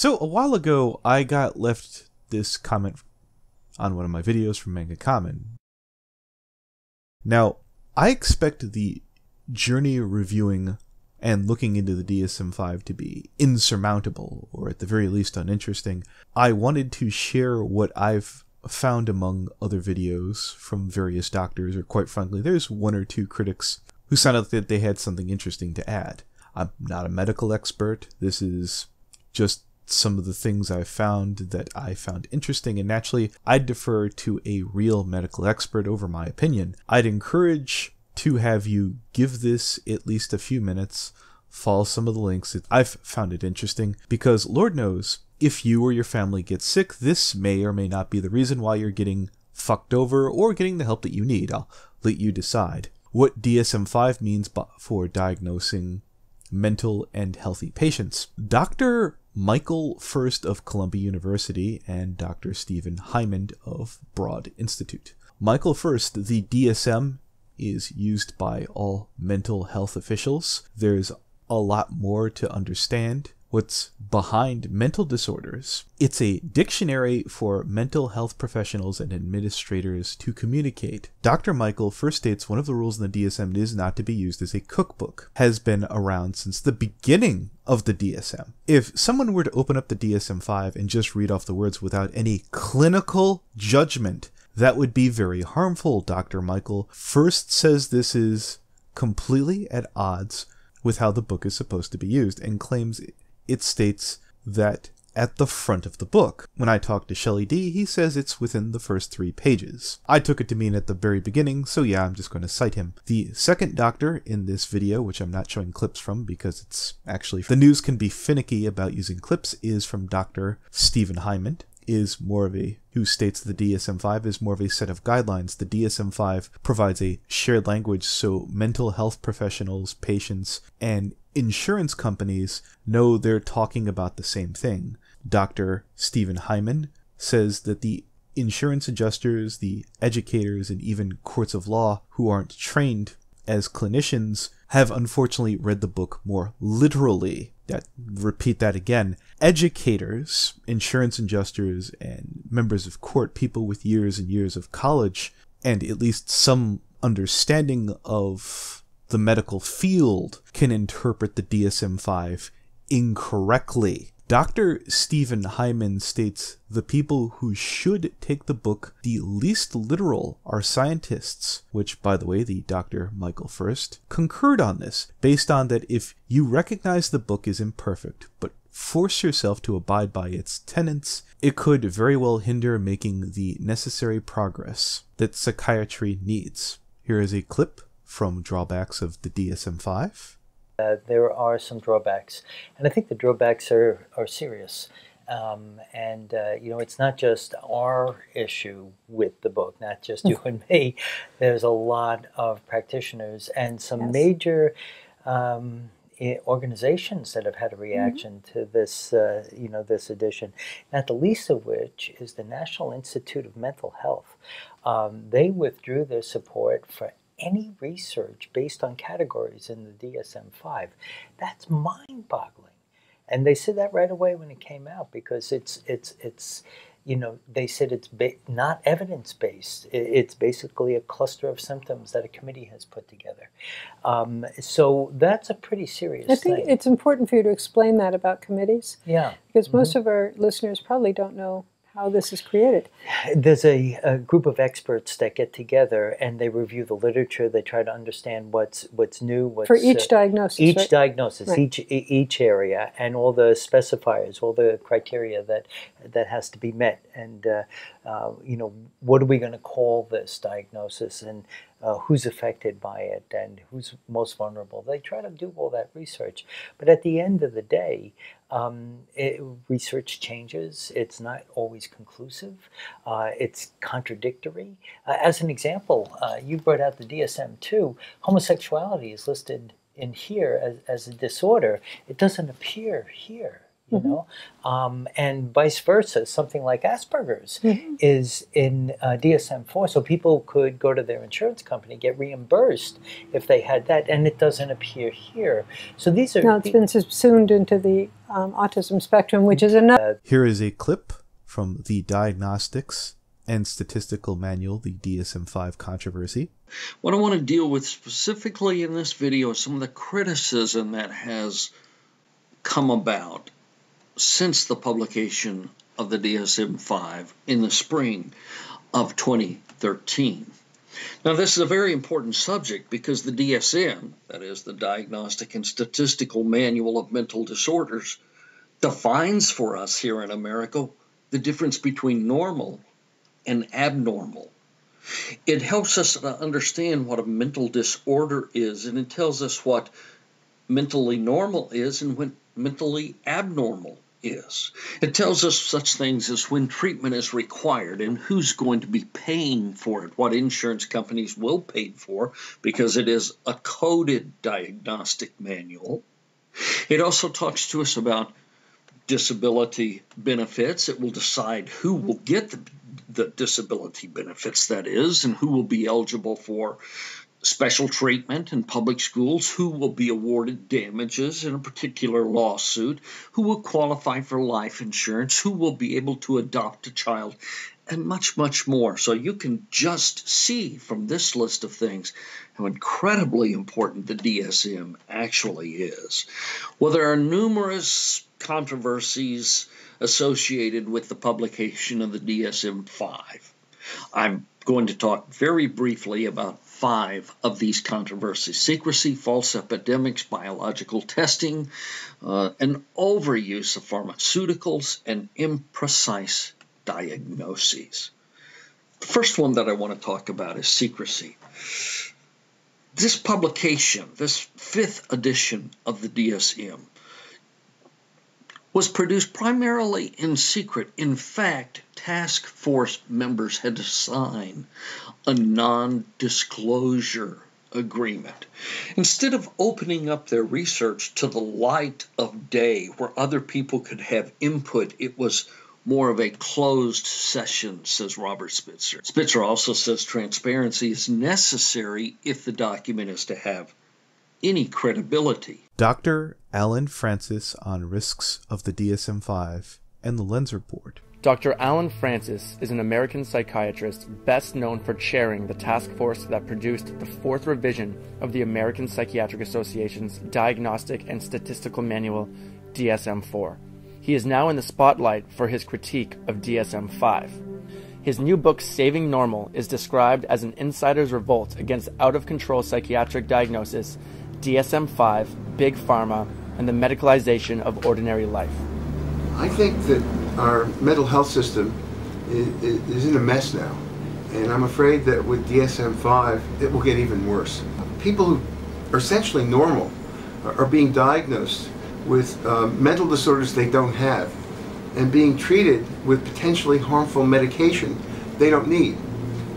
So a while ago, I got left this comment on one of my videos from Manga Kamen. Now, I expect the journey reviewing and looking into the DSM-5 to be insurmountable, or at the very least uninteresting. I wanted to share what I've found among other videos from various doctors, or quite frankly, there's one or two critics who sounded that they had something interesting to add. I'm not a medical expert. This is just some of the things I've found that I found interesting, and naturally, I'd defer to a real medical expert over my opinion. I'd encourage to have you give this at least a few minutes, follow some of the links. I've found it interesting because Lord knows, if you or your family get sick, this may or may not be the reason why you're getting fucked over or getting the help that you need. I'll let you decide. What DSM-5 means for diagnosing mental and healthy patients. Dr. Michael First of Columbia University and Dr. Stephen Hyman of Broad Institute. Michael First, the DSM is used by all mental health officials. There's a lot more to understand what's behind mental disorders. It's a dictionary for mental health professionals and administrators to communicate. Dr. Michael First states one of the rules in the DSM is not to be used as a cookbook. Has been around since the beginning of the DSM. If someone were to open up the DSM-5 and just read off the words without any clinical judgment, that would be very harmful. Dr. Michael First says this is completely at odds with how the book is supposed to be used, and claims it states that at the front of the book. When I talked to Shelly D, he says it's within the first 3 pages. I took it to mean at the very beginning, so yeah, I'm just going to cite him. The second doctor in this video, which I'm not showing clips from because it's actually, the news can be finicky about using clips, is from Dr. Stephen Hyman. Is more of a, who states the DSM-5 is more of a set of guidelines. The DSM-5 provides a shared language so mental health professionals, patients, and insurance companies know they're talking about the same thing. Dr. Stephen Hyman says that the insurance adjusters, the educators, and even courts of law who aren't trained as clinicians have unfortunately read the book more literally. Repeat that again. Educators, insurance adjusters, and members of court, people with years and years of college, and at least some understanding of the medical field, can interpret the DSM-5 incorrectly. Dr. Stephen Hyman states the people who should take the book the least literal are scientists, which, by the way, the Dr. Michael First concurred on this, based on that if you recognize the book is imperfect, but force yourself to abide by its tenets, it could very well hinder making the necessary progress that psychiatry needs. Here is a clip from Drawbacks of the DSM-5. There are some drawbacks, and I think the drawbacks are serious. You know, it's not just our issue with the book, not just you and me. There's a lot of practitioners and some major organizations that have had a reaction to this, you know, this edition. Not the least of which is the National Institute of Mental Health. They withdrew their support for any research based on categories in the DSM-5. That's mind-boggling. And they said that right away when it came out, because it's you know, they said it's not evidence-based. It's basically a cluster of symptoms that a committee has put together. So that's a pretty serious thing. I think it's important for you to explain that about committees. Yeah. Because most of our listeners probably don't know how this is created. There's a group of experts that get together and they review the literature. They try to understand what's new. What's, for each diagnosis, each right? diagnosis, right. each area, and all the specifiers, all the criteria that has to be met. And you know, what are we going to call this diagnosis, and who's affected by it, and who's most vulnerable? They try to do all that research, but at the end of the day, research changes. It's not always conclusive. It's contradictory. As an example, you brought out the DSM-2. Homosexuality is listed in here as a disorder. It doesn't appear here. you know, and vice versa. Something like Asperger's is in DSM-4, so people could go to their insurance company, get reimbursed if they had that, and it doesn't appear here. So these are... No, it's been subsumed into the autism spectrum, which is another... Here is a clip from the Diagnostics and Statistical Manual, the DSM-5 controversy. What I want to deal with specifically in this video is some of the criticism that has come about since the publication of the DSM-5 in the spring of 2013. Now, this is a very important subject because the DSM, that is the Diagnostic and Statistical Manual of Mental Disorders, defines for us here in America the difference between normal and abnormal. It helps us to understand what a mental disorder is, and it tells us what mentally normal is and what mentally abnormal is. It tells us such things as when treatment is required and who's going to be paying for it, what insurance companies will pay for, because it is a coded diagnostic manual. It also talks to us about disability benefits. It will decide who will get the disability benefits, that is, and who will be eligible for special treatment in public schools, who will be awarded damages in a particular lawsuit, who will qualify for life insurance, who will be able to adopt a child, and much, much more. So you can just see from this list of things how incredibly important the DSM actually is. Well, there are numerous controversies associated with the publication of the DSM-5. I'm going to talk very briefly about 5 of these controversies: secrecy, false epidemics, biological testing, and overuse of pharmaceuticals, and imprecise diagnoses. The first one that I want to talk about is secrecy. This publication, this 5th edition of the DSM, was produced primarily in secret. In fact, task force members had to sign a non-disclosure agreement. Instead of opening up their research to the light of day where other people could have input, it was more of a closed session, says Robert Spitzer. Spitzer also says transparency is necessary if the document is to have any credibility. Dr. Alan Francis on risks of the DSM-5 and the Lens Report. Dr. Alan Francis is an American psychiatrist best known for chairing the task force that produced the 4th revision of the American Psychiatric Association's Diagnostic and Statistical Manual, DSM-4. He is now in the spotlight for his critique of DSM-5. His new book, Saving Normal, is described as an insider's revolt against out-of-control psychiatric diagnosis, DSM-5, Big Pharma, and the medicalization of ordinary life. I think that our mental health system is in a mess now, and I'm afraid that with DSM-5 it will get even worse. People who are essentially normal are being diagnosed with mental disorders they don't have and being treated with potentially harmful medication they don't need.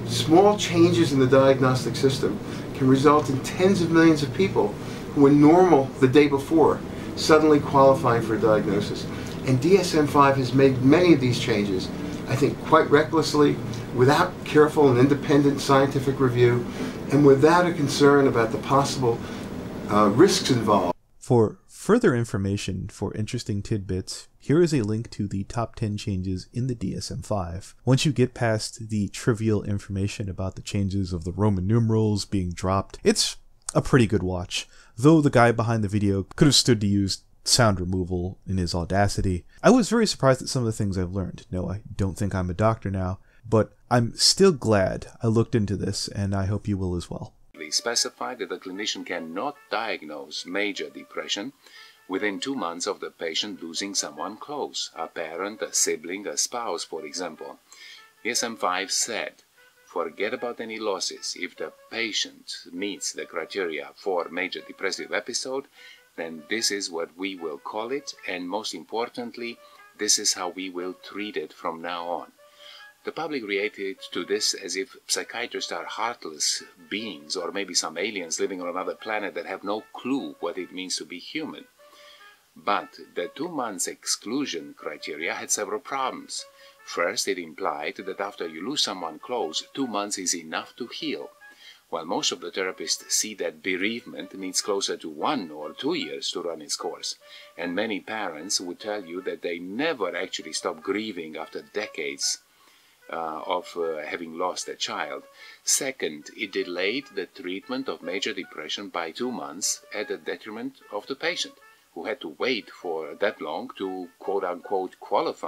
Small changes in the diagnostic system can result in tens of millions of people who were normal the day before suddenly qualifying for a diagnosis. And DSM-5 has made many of these changes, I think, quite recklessly, without careful and independent scientific review, and without a concern about the possible risks involved. For further information for interesting tidbits, here is a link to the top 10 changes in the DSM-5. Once you get past the trivial information about the changes of the Roman numerals being dropped, it's a pretty good watch. Though the guy behind the video could have stood to use sound removal in his audacity, I was very surprised at some of the things I've learned. No, I don't think I'm a doctor now, but I'm still glad I looked into this, and I hope you will as well. They specify that the clinician cannot diagnose major depression within 2 months of the patient losing someone close, a parent, a sibling, a spouse, for example. DSM-5 said, forget about any losses. If the patient meets the criteria for major depressive episode, then this is what we will call it, and most importantly, this is how we will treat it from now on. The public reacted to this as if psychiatrists are heartless beings, or maybe some aliens living on another planet that have no clue what it means to be human. But the 2 months exclusion criteria had several problems. First, it implied that after you lose someone close, 2 months is enough to heal, while most of the therapists see that bereavement needs closer to 1 or 2 years to run its course, and many parents would tell you that they never actually stop grieving after decades of having lost a child. Second, it delayed the treatment of major depression by 2 months at the detriment of the patient, who had to wait for that long to quote-unquote qualify.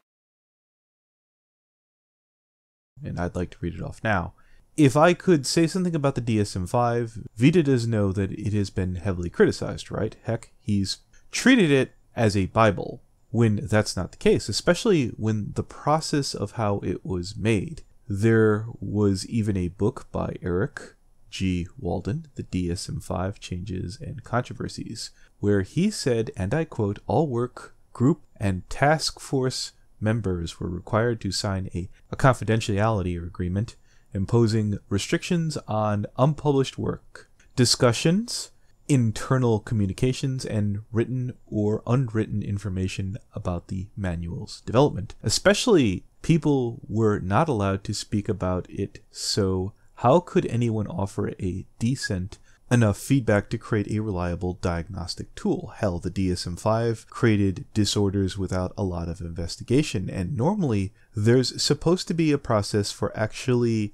And I'd like to read it off now. If I could say something about the DSM-5, Vita does know that it has been heavily criticized, right? Heck, he's treated it as a Bible, when that's not the case, especially when the process of how it was made. There was even a book by Eric G. Walden, The DSM-5 Changes and Controversies, where he said, and I quote, "All work, group, and task force members were required to sign a confidentiality agreement imposing restrictions on unpublished work, discussions, internal communications, and written or unwritten information about the manual's development. Especially, people were not allowed to speak about it, so how could anyone offer a decent enough feedback to create a reliable diagnostic tool? Hell, the DSM-5 created disorders without a lot of investigation, and normally there's supposed to be a process for actually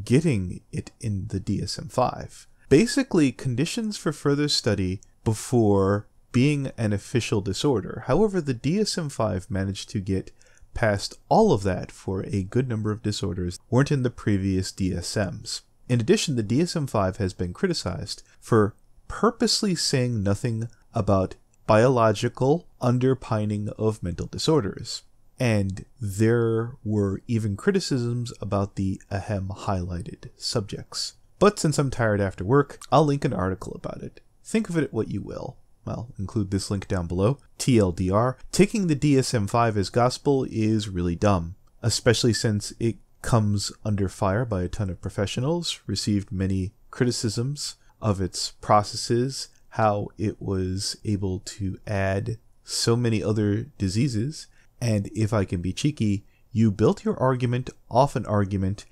getting it in the DSM-5. Basically, conditions for further study before being an official disorder. However, the DSM-5 managed to get past all of that for a good number of disorders weren't in the previous DSMs. In addition, the DSM-5 has been criticized for purposely saying nothing about biological underpinning of mental disorders. And there were even criticisms about the highlighted subjects. But since I'm tired after work, I'll link an article about it. Think of it what you will. I'll include this link down below. TLDR, taking the DSM-5 as gospel is really dumb, especially since it comes under fire by a ton of professionals, received many criticisms of its processes, how it was able to add so many other diseases, and if I can be cheeky, you built your argument off an argument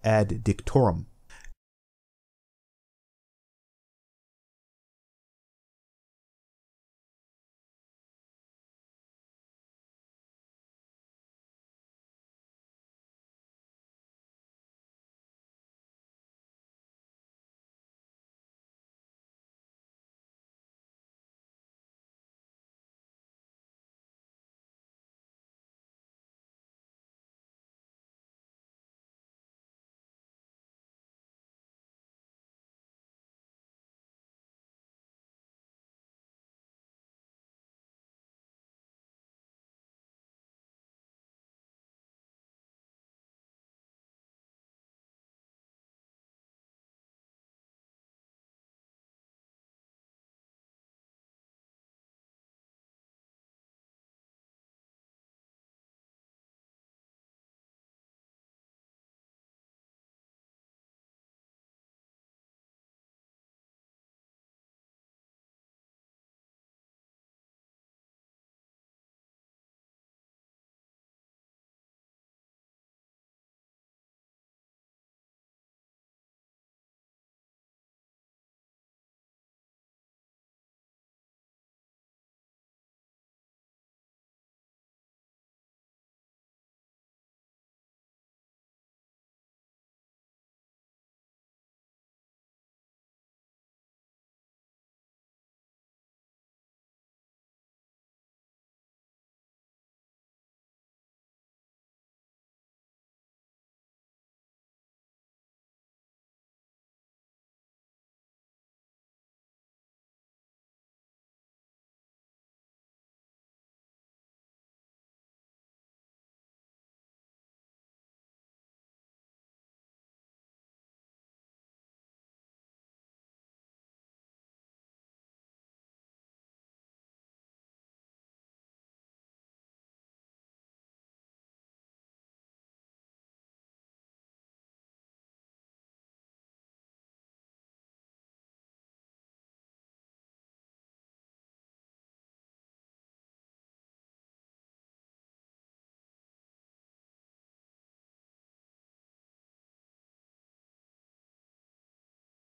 ad dictorum.